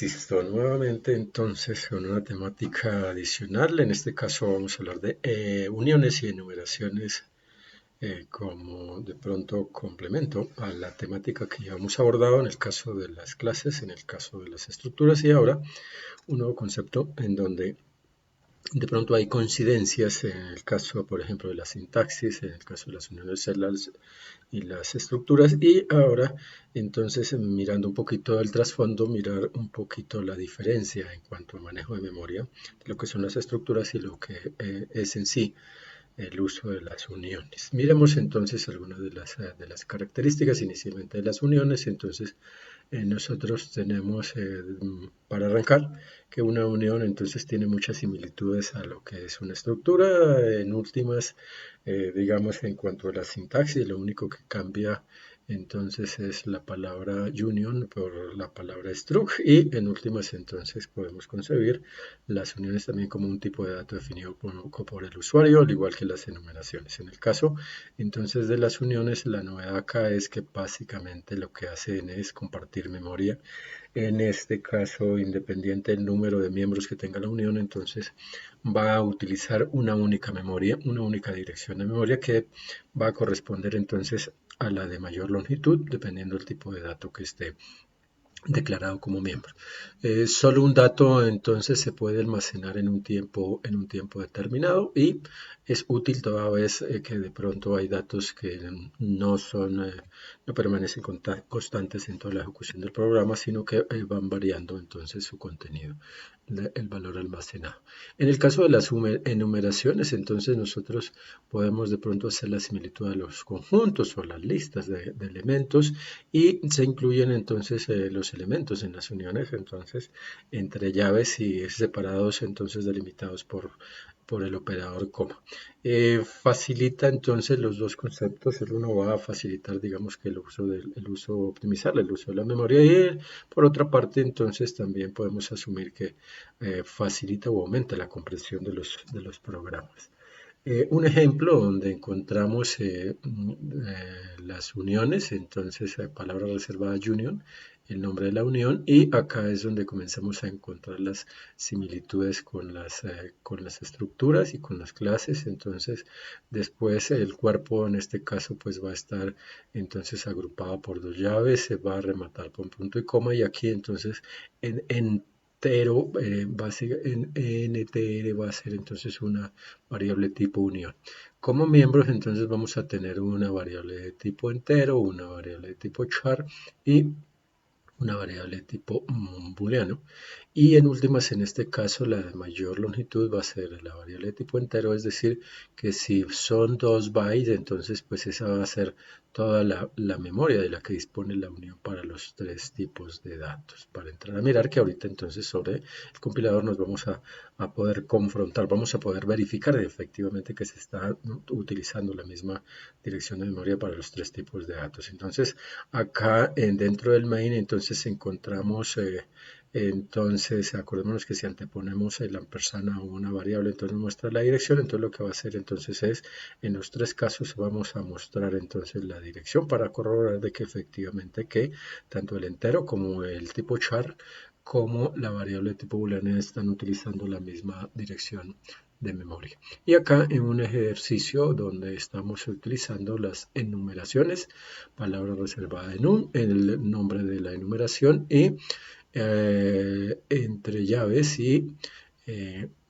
Listo, nuevamente entonces con una temática adicional. En este caso vamos a hablar de uniones y enumeraciones como de pronto complemento a la temática que ya hemos abordado en el caso de las clases, en el caso de las estructuras y ahora un nuevo concepto en donde de pronto hay coincidencias en el caso, por ejemplo, de la sintaxis, en el caso de las uniones celulares y las estructuras. Y ahora, entonces, mirando un poquito el trasfondo, mirar un poquito la diferencia en cuanto a manejo de memoria de lo que son las estructuras y lo que es en sí el uso de las uniones. Miremos entonces algunas de las características inicialmente de las uniones. Entonces, nosotros tenemos, para arrancar, que una unión entonces tiene muchas similitudes a lo que es una estructura. En últimas, digamos, en cuanto a la sintaxis, lo único que cambia entonces es la palabra union por la palabra struct y en últimas entonces podemos concebir las uniones también como un tipo de dato definido por el usuario, al igual que las enumeraciones. En el caso entonces de las uniones, la novedad acá es que básicamente lo que hacen es compartir memoria. En este caso, independiente del número de miembros que tenga la unión, entonces va a utilizar una única memoria, una única dirección de memoria que va a corresponder entonces a la de mayor longitud, dependiendo del tipo de dato que esté declarado como miembro. Solo un dato entonces se puede almacenar en un tiempo determinado y es útil toda vez que de pronto hay datos que no permanecen constantes en toda la ejecución del programa, sino que van variando entonces su contenido, el valor almacenado. En el caso de las enumeraciones, entonces nosotros podemos de pronto hacer la similitud a los conjuntos o las listas de elementos y se incluyen entonces los elementos en las uniones, entonces entre llaves y separados, entonces delimitados por el operador coma. Facilita entonces los dos conceptos. El uno va a facilitar, digamos, que optimizar el uso de la memoria y por otra parte, entonces también podemos asumir que facilita o aumenta la comprensión de los programas. Un ejemplo donde encontramos las uniones, entonces palabra reservada union, el nombre de la unión, y acá es donde comenzamos a encontrar las similitudes con las estructuras y con las clases. Entonces, después el cuerpo en este caso pues va a estar entonces agrupado por dos llaves, se va a rematar con punto y coma, y aquí entonces en entero, en NTR va a ser entonces una variable tipo unión. Como miembros entonces vamos a tener una variable de tipo entero, una variable de tipo char y una variable tipo booleano. Y en últimas, en este caso, la de mayor longitud va a ser la variable de tipo entero, es decir, que si son 2 bytes, entonces pues esa va a ser toda la memoria de la que dispone la unión para los tres tipos de datos. Para entrar a mirar que ahorita entonces sobre el compilador nos vamos a poder confrontar, vamos a poder verificar efectivamente que se está utilizando la misma dirección de memoria para los tres tipos de datos. Entonces, acá dentro del main, entonces encontramos entonces, acordémonos que si anteponemos el ampersand a una variable, entonces nos muestra la dirección. Entonces lo que va a hacer entonces es, en los tres casos vamos a mostrar entonces la dirección para corroborar de que efectivamente que tanto el entero como el tipo char como la variable de tipo booleano están utilizando la misma dirección de memoria. Y acá en un ejercicio donde estamos utilizando las enumeraciones, palabra reservada en el nombre de la enumeración y entre llaves y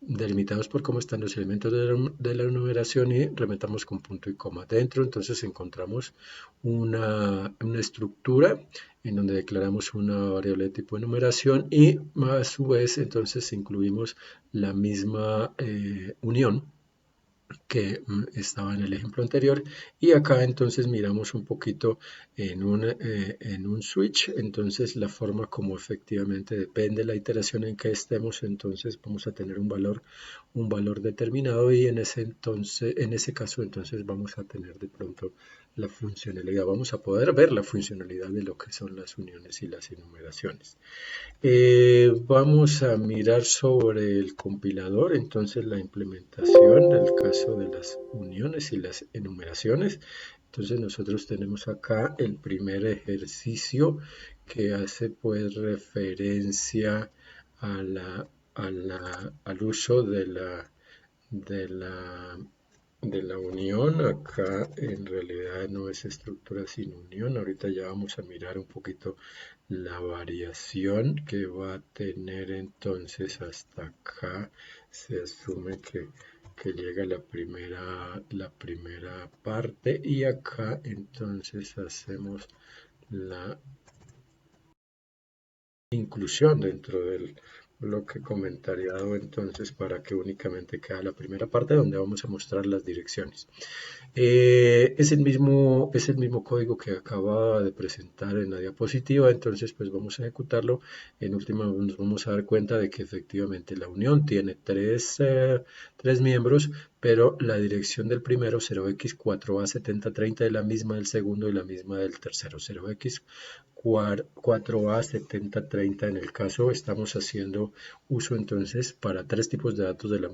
delimitados por cómo están los elementos de la enumeración y remetamos con punto y coma. Dentro entonces encontramos una estructura en donde declaramos una variable de tipo enumeración y a su vez entonces incluimos la misma unión que estaba en el ejemplo anterior y acá entonces miramos un poquito en un switch, entonces la forma como efectivamente depende de la iteración en que estemos, entonces vamos a tener un valor determinado y en ese caso entonces vamos a tener de pronto la funcionalidad, vamos a poder ver la funcionalidad de lo que son las uniones y las enumeraciones. Vamos a mirar sobre el compilador, entonces la implementación del caso de las uniones y las enumeraciones. Entonces nosotros tenemos acá el primer ejercicio que hace pues referencia a al uso de la, de la unión. Acá en realidad no es estructura sin unión. Ahorita ya vamos a mirar un poquito la variación que va a tener entonces hasta acá. Se asume que llega la primera parte y acá entonces hacemos la inclusión dentro del bloque comentariado entonces para que únicamente quede la primera parte donde vamos a mostrar las direcciones. Es el mismo código que acababa de presentar en la diapositiva, entonces pues vamos a ejecutarlo. En última nos vamos a dar cuenta de que efectivamente la unión tiene tres miembros, pero la dirección del primero 0x4a7030 es la misma del segundo y la misma del tercero 0x4a7030. En el caso estamos haciendo uso entonces para tres tipos de datos de la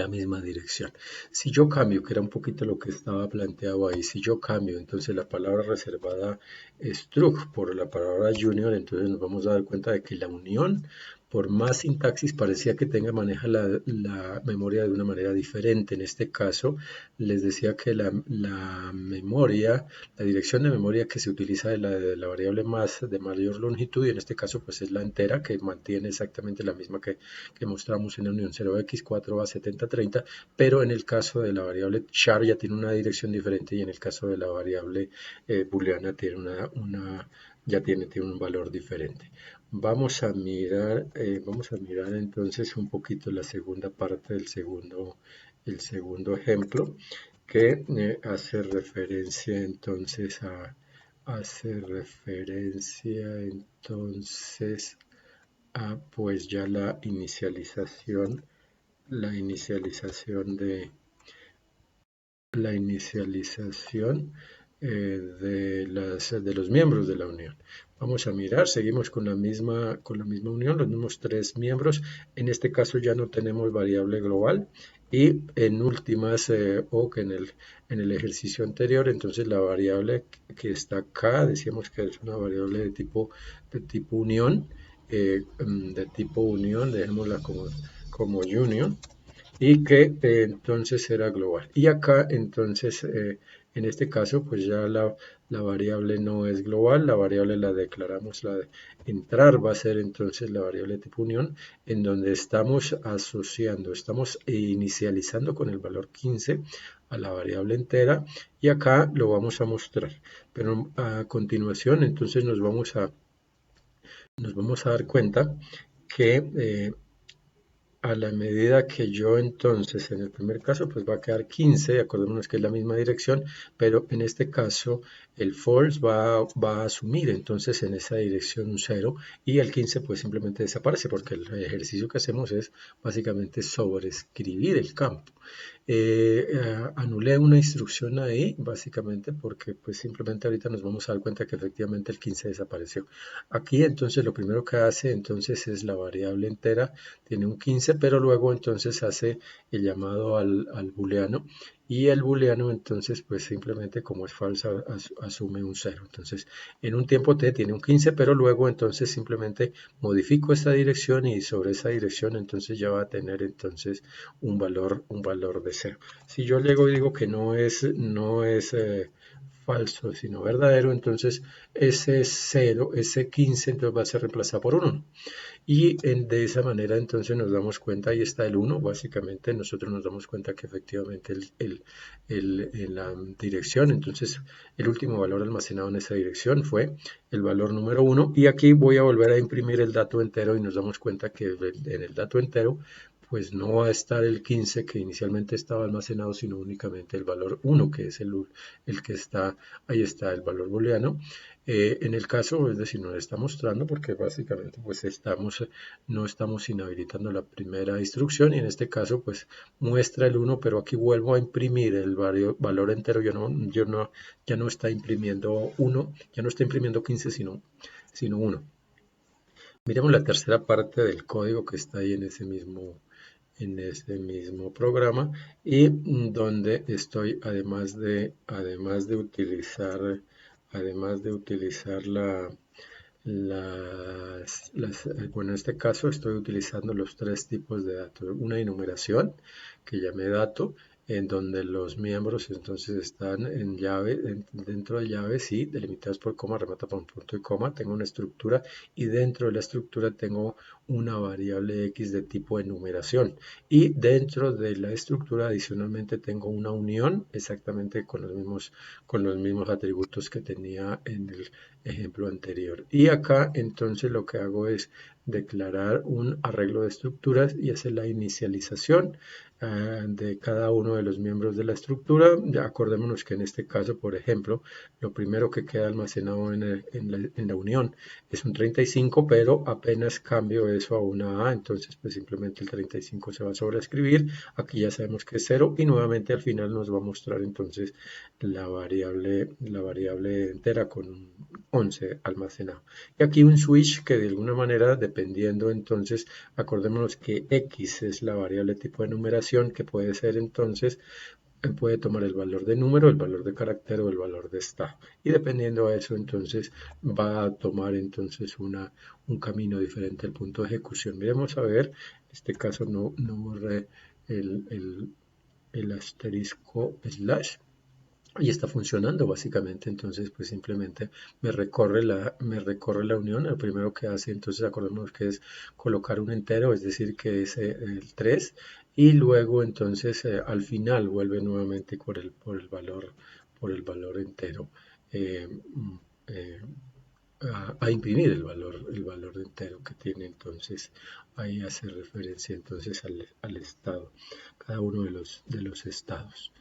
misma dirección. Si yo cambio, que era un poquito lo que estaba planteado ahí, si yo cambio entonces la palabra reservada struct por la palabra junior, entonces nos vamos a dar cuenta de que la unión, por más sintaxis, parecía que maneja la memoria de una manera diferente. En este caso, les decía que la memoria, la dirección de memoria que se utiliza de la variable más de mayor longitud, y en este caso pues es la entera, que mantiene exactamente la misma que mostramos en la unión 0x4a7030, pero en el caso de la variable char ya tiene una dirección diferente y en el caso de la variable booleana tiene tiene un valor diferente. Vamos a mirar entonces un poquito la segunda parte el segundo ejemplo que hace referencia entonces a pues ya la inicialización la inicialización de los miembros de la unión. Vamos a mirar, seguimos con la misma unión, los mismos tres miembros. En este caso ya no tenemos variable global y en últimas, o que en el ejercicio anterior, entonces la variable que está acá, decíamos que es una variable de tipo unión, dejémosla como union, y que entonces será global. Y acá entonces en este caso pues ya la variable no es global, la variable la declaramos, la de entrar va a ser entonces la variable tipo unión, en donde estamos asociando, estamos inicializando con el valor 15 a la variable entera y acá lo vamos a mostrar. Pero a continuación entonces nos vamos a dar cuenta que a la medida que yo entonces, en el primer caso, pues va a quedar 15, acordémonos que es la misma dirección, pero en este caso el false va a asumir entonces en esa dirección un 0 y el 15 pues simplemente desaparece porque el ejercicio que hacemos es básicamente sobreescribir el campo. Anulé una instrucción ahí básicamente porque pues simplemente ahorita nos vamos a dar cuenta que efectivamente el 15 desapareció. Aquí entonces lo primero que hace entonces es la variable entera, tiene un 15, pero luego entonces hace el llamado al booleano y el booleano entonces pues simplemente como es falsa asume un 0. Entonces en un tiempo t tiene un 15, pero luego entonces simplemente modifico esta dirección y sobre esa dirección entonces ya va a tener entonces un valor de 0. Si yo luego digo que no es falso, sino verdadero, entonces ese 0, ese 15, entonces va a ser reemplazado por 1. Y de esa manera entonces nos damos cuenta, ahí está el 1, básicamente nosotros nos damos cuenta que efectivamente en la dirección, entonces el último valor almacenado en esa dirección fue el valor número 1 y aquí voy a volver a imprimir el dato entero y nos damos cuenta que en el dato entero pues no va a estar el 15 que inicialmente estaba almacenado, sino únicamente el valor 1, que es el que está, ahí está el valor booleano. En el caso, es decir, nos está mostrando porque básicamente pues no estamos inhabilitando la primera instrucción y en este caso pues muestra el 1, pero aquí vuelvo a imprimir el valor entero, ya no está imprimiendo 1, ya no está imprimiendo 15, sino 1. Miremos la tercera parte del código que está ahí en ese mismo programa y donde estoy además de utilizar bueno, en este caso estoy utilizando los tres tipos de datos. Una enumeración que llamé dato, en donde los miembros entonces están en llave, dentro de llaves y delimitados por coma, remata por un punto y coma. Tengo una estructura y dentro de la estructura tengo una variable X de tipo enumeración. Y dentro de la estructura adicionalmente tengo una unión exactamente con los mismos atributos que tenía en el ejemplo anterior. Y acá entonces lo que hago es declarar un arreglo de estructuras y hacer la inicialización de cada uno de los miembros de la estructura. Ya acordémonos que en este caso, por ejemplo, lo primero que queda almacenado en la unión es un 35, pero apenas cambio eso a una A, entonces pues simplemente el 35 se va a sobreescribir. Aquí ya sabemos que es 0 y nuevamente al final nos va a mostrar entonces la variable entera con un 11 almacenado. Y aquí un switch que de alguna manera, dependiendo entonces, acordémonos que X es la variable tipo de numeración que puede ser entonces, puede tomar el valor de número, el valor de carácter o el valor de estado. Y dependiendo a eso, entonces va a tomar entonces un camino diferente al punto de ejecución. Miremos a ver, en este caso no borré el asterisco slash y está funcionando básicamente, entonces pues simplemente me recorre la unión. Lo primero que hace, entonces acordémonos que es colocar un entero, es decir que es el 3 y luego entonces al final vuelve nuevamente por el valor entero eh, mm, eh, a imprimir el valor entero que tiene. Entonces ahí hace referencia entonces al estado, cada uno de los estados.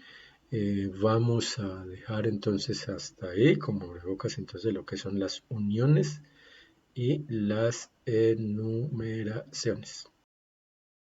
Vamos a dejar entonces hasta ahí como abrebocas entonces lo que son las uniones y las enumeraciones.